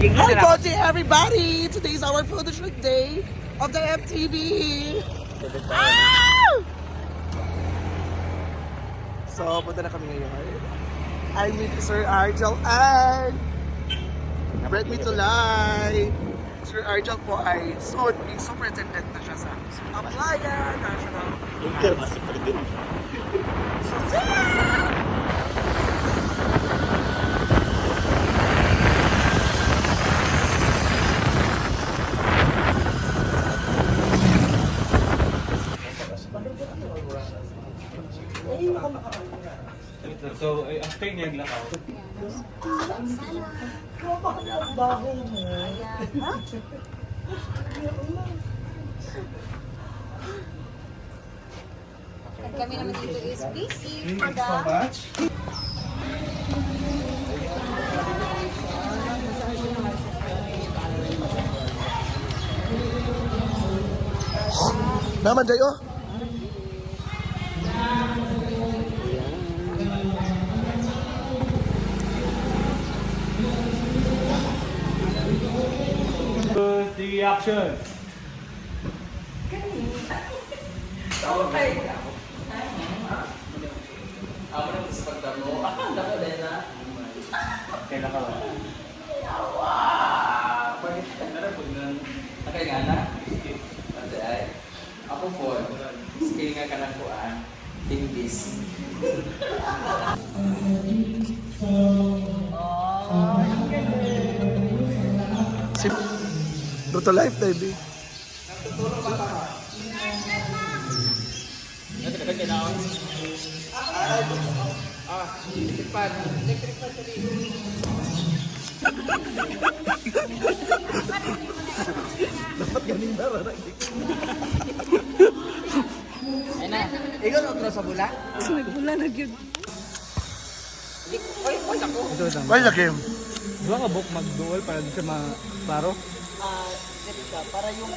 Hi, good day, everybody! Today is our photo shoot day of the MTV. Ah! So, punta na kami ngayon. I'm with Sir Argel and Brett Me to Life. Sir Argel po ay soon maging superintendent na siya sa Aplaya National. So, see ya! So, after niyang lakaw. At kami naman dito is busy. Thank you so much. Naman, Jayo. The action. Kailan ka ba? Okay nga na? Ako po, skill nga ka lang po English. True to life, baby. Dapat ganing darah. Ay na, ikaw na sa bula? Nagbula na yun. Oy, ako. Why na Kim? Dua ka book mag-duel para di siya ma-paro? Para yung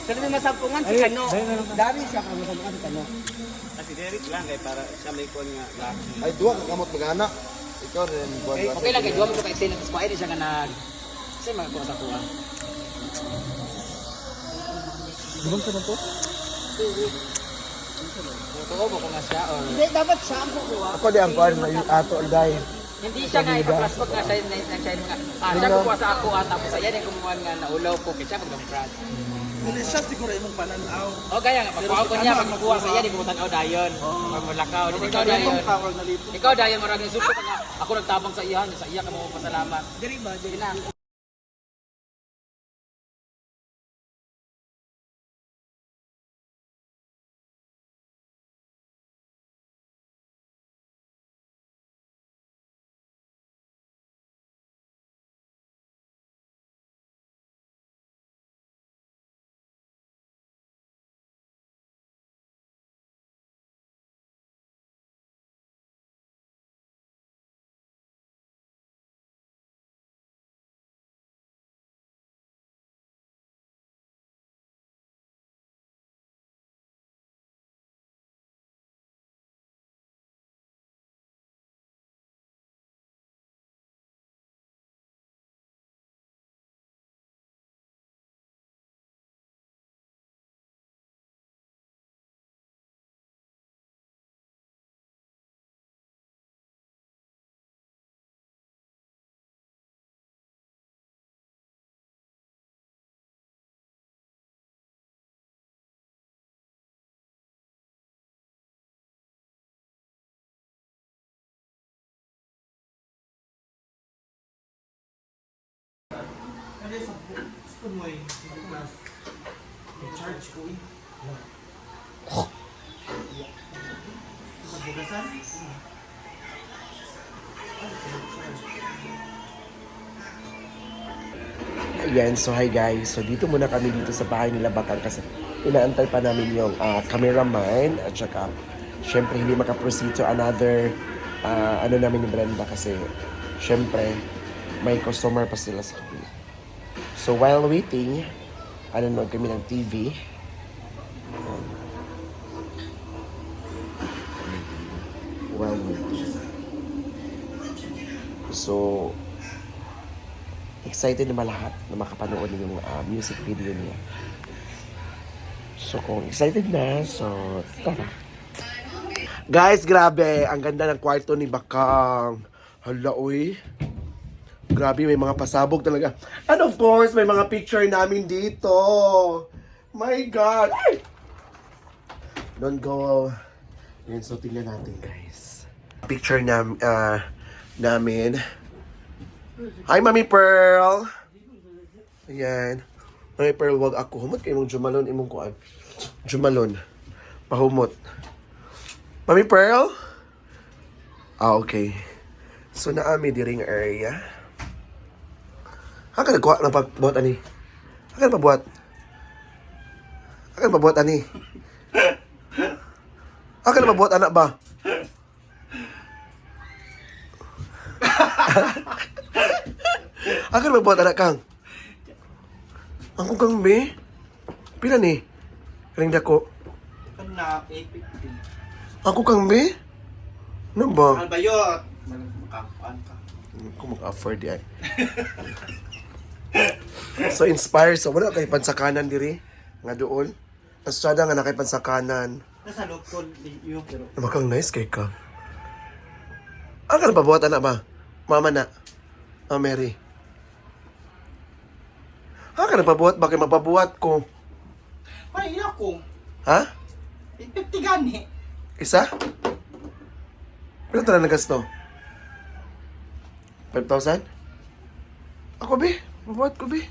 pero may masampungan si Kano. Dari siya kung masampungan si Kano. Kasi Derek lang kay para siya may kon nga lahat. Ay, dua ka kamot mag-anak. Ikaw rin. Okay lang kay duwa mo ko kay Sina Pascual siya nga nag kasi magkuha sa kuha. Dugong sa to? Totoo mo kung nga siya or Hindi, dapat siya ang kukuha. Ako di ang kuhan na yung ato alday. hindi siya nga ipa-plastic nga siya siya kukuha sa ako tapos ayan yung kumuha nga naulaw ko kaya siya mag-pras. Hindi siya siguro yung pananaw. O kaya nga, pagkuha ko niya, pag makuha sa iya, di ko matanaw dayon. Pag malakaw, di ikaw dayon. Ikaw dayon, maraming suko ka nga. Ako nagtabang sa iya ka mo pasalamat. Diri ba? Diri na. Kasi sa spoon mo eh. Charge ko eh. Sa bugasan? Ayan, so hi guys. So dito muna kami dito sa bahay nila Bakang kasi inaantay pa namin yung cameraman at saka syempre hindi makaproceed to another ano namin ni Brenda kasi syempre may customer pa sila sa kabila. So while waiting, nanonood kami ng TV. While waiting. So excited naman lahat na makapanood ng yung music video niya. So kung excited na, so tara. Guys, grabe. Ang ganda ng kwarto ni Bakang. Hala, uy. Grabe, may mga pasabog talaga. And of course, may mga picture namin dito. My God. Ay! Don't go. Yan, so tingnan natin, guys. Picture namin. Hi, Mami Pearl. Ayan. Mami Pearl, wag ako. Humot kayo mong jumalon, imong kuan. Jumalon. Pahumot. Mami Pearl? Ah, okay. So, naami diring area. Haka nagkuha ng pagbuhat, ani? Haka na pabuhat? Haka na pabuhat, ani? Haka na pabuhat, anak ba? Haka na pabuhat, anak kang? Ang kung kang be? Pila ni? Kaling dako? Na 850. Ako kang be? Ano ba? Ang bayot. Makakuan ka. Kung maka-afford yan. So inspired. So wala kay pansakanan diri. Nga doon. As sada nga na kay pansakanan. Nasa lokal yung pero. Namakang nice kay ka. Ang ka na pabuhat anak ba? Mama na. Oh, Mary. Ang ka na pabuhat ba? Kaya mapabuhat ko. Ay, ako. Ha? 850 gani. Isa? Pero ito na nagasto? 5,000? Ako, be. Mabuhat ko, be.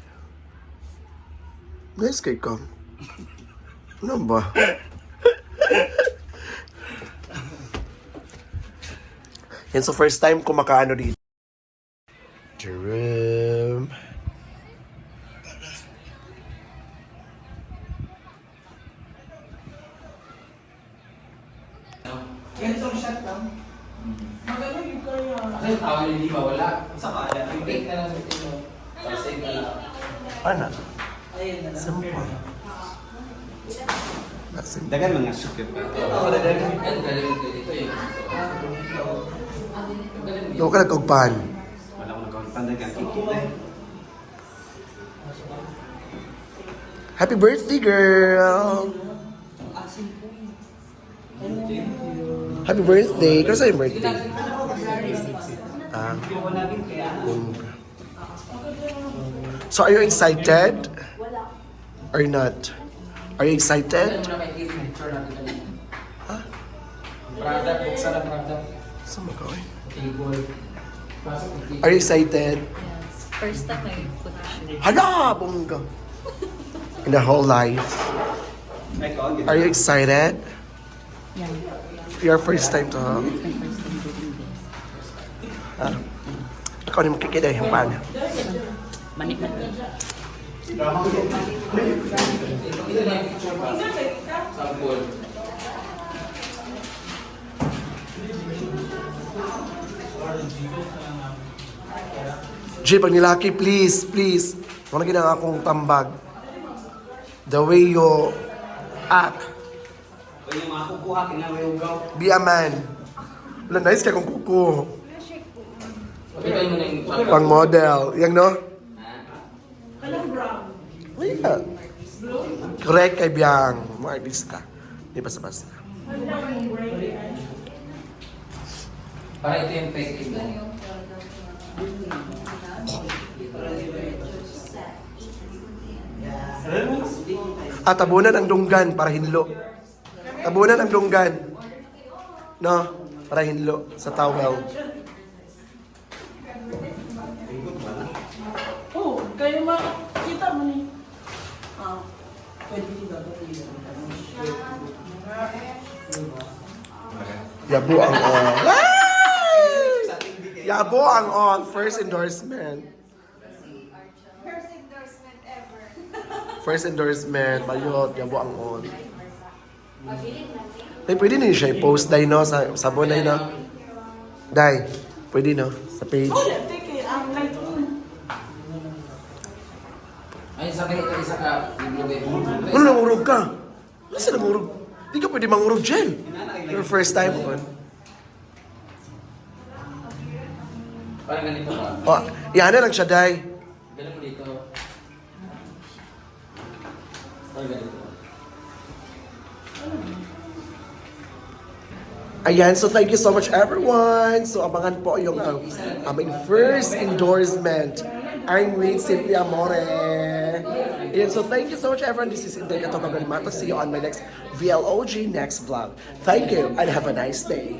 Nice kay Kang. Ano ba? Yan, so first time ko makaano dito. Jerome. Kasi tawag hindi ba wala? Sa kaya. Break na lang sa ito. Para save na lang. Ano? Simple. Simple. Dagan mga sukit. Oo, galing ko dito eh. Doon ka nagkagpan. Wala ko nagawin pandagan kikita. Happy birthday, girl! Happy birthday! Kano sa'yo yung birthday? So, are you excited? Or not? Are you excited? Muna kay Keith, picture natin kanina. Product, buksan na product. Saan magawin? Table. Are you excited? Yes. First time I put shoot. Hala! Bongga! In the whole life. Are you excited? Yeah. Your first time to... My first time doing this. Ikaw ni makikita yung paano. Manik-manik. Ito na yung picture ba? Sample. Jay, pag nilaki, please, please. Wala ginang akong tambag. The way you act. O yung mga kukuha, kinawayugaw. Be a man. Wala, nice kaya kung kuko. Pagkakain mo na yung sample. Pang model. Yang no? Yeah. Correct kay Biang. Mga artista. Di basta-basta. Para ito yung fake ito. Tabunan ang dunggan para hinlo. Tabunan ang dunggan. No? Para hinlo sa towel. Oh, kayo makita mo ni. Ah, pwede dito. Yabo ang on. Yabo ang on. First endorsement. First endorsement. Bayot. Yabo ang on. Day, pwede na siya i-post day no sa sabon day no. Day, pwede no sa page. Oh, teke, ang light on. Ay, sabi ito isa ka. Ano nangurog ka? Kasi nangurog. Di ka pwede mangurog dyan. Your first time on. Parang ganito ba? Oh, yan na lang siya day. Ayan, so thank you so much everyone. So abangan po yung aming first endorsement. I'm with Simply Amore. Ayan, so thank you so much everyone. This is Inday Katoka Galimato. See you on my next VLOG next vlog. Thank you and have a nice day.